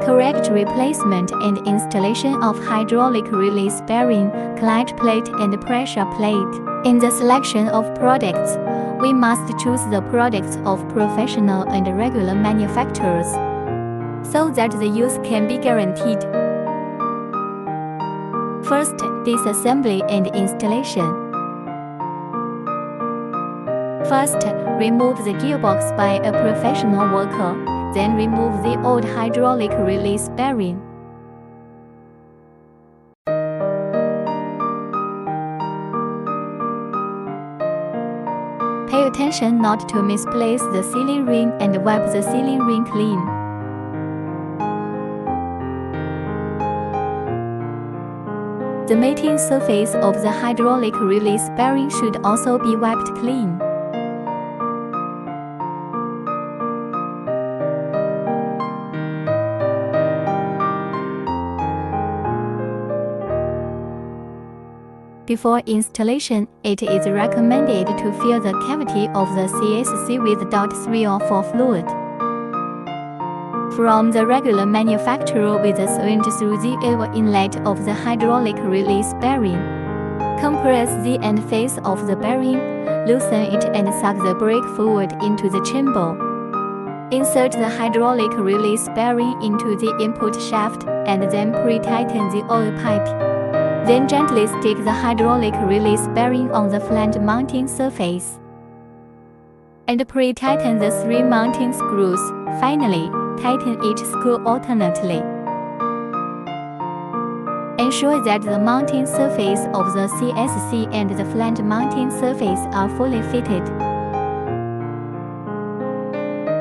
Correct replacement and installation of hydraulic release bearing, clutch plate and pressure plate. In the selection of products, we must choose the products of professional and regular manufacturers, so that the use can be guaranteed. First, disassembly and installation. First, remove the gearbox by a professional worker, then remove the old hydraulic release bearing. Pay attention not to misplace the sealing ring and wipe the sealing ring clean. The mating surface of the hydraulic release bearing should also be wiped clean. Before installation, it is recommended to fill the cavity of the CSC with .3 or 4 fluid from the regular manufacturer with a syringe through the air inlet of the hydraulic release bearing. Compress the end face of the bearing, loosen it and suck the brake fluid into the chamber. Insert the hydraulic release bearing into the input shaft and then pre-tighten the oil pipe. Then gently stick the hydraulic release bearing on the flange mounting surface and pre-tighten the 3 mounting screws. Finally, tighten each screw alternately. Ensure that the mounting surface of the CSC and the flange mounting surface are fully fitted.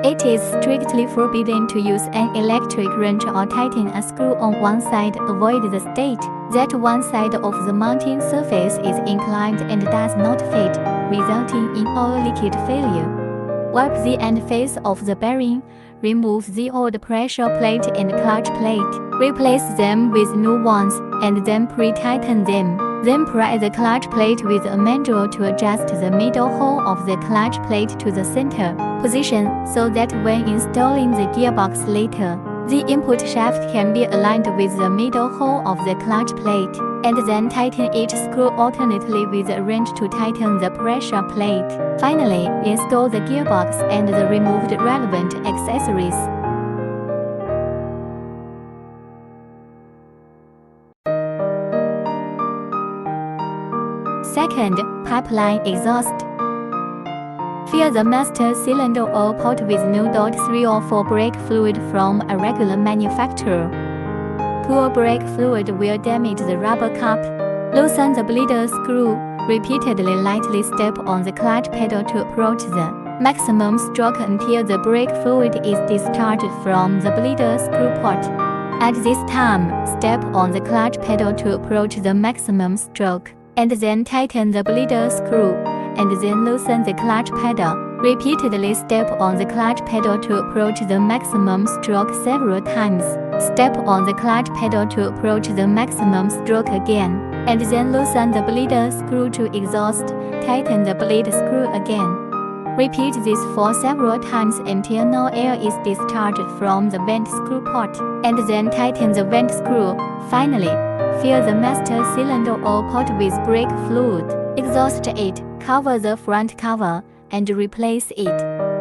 It is strictly forbidden to use an electric wrench or tighten a screw on one side. Avoid the state that one side of the mounting surface is inclined and does not fit, resulting in oil leakage failure. Wipe the end face of the bearing, remove the old pressure plate and clutch plate, replace them with new ones, and then pre-tighten them. Then pry the clutch plate with a manual to adjust the middle hole of the clutch plate to the center position so that when installing the gearbox later, the input shaft can be aligned with the middle hole of the clutch plate, and then tighten each screw alternately with a wrench to tighten the pressure plate. Finally, install the gearbox and the removed relevant accessories. Second, pipeline exhaust. Fill the master cylinder oil pot with new .3 or 4 brake fluid from a regular manufacturer. Poor brake fluid will damage the rubber cup. Loosen the bleeder screw. Repeatedly lightly step on the clutch pedal to approach the maximum stroke until the brake fluid is discharged from the bleeder screw pot. At this time, step on the clutch pedal to approach the maximum stroke, and then tighten the bleeder screw, and then loosen the clutch pedal. Repeatedly step on the clutch pedal to approach the maximum stroke several times. Step on the clutch pedal to approach the maximum stroke again, and then loosen the bleeder screw to exhaust. Tighten the bleed screw again. Repeat this for several times until no air is discharged from the vent screw pot, and then tighten the vent screw. Finally, fill the master cylinder oil pot with brake fluid. Exhaust it, cover the front cover, and replace it.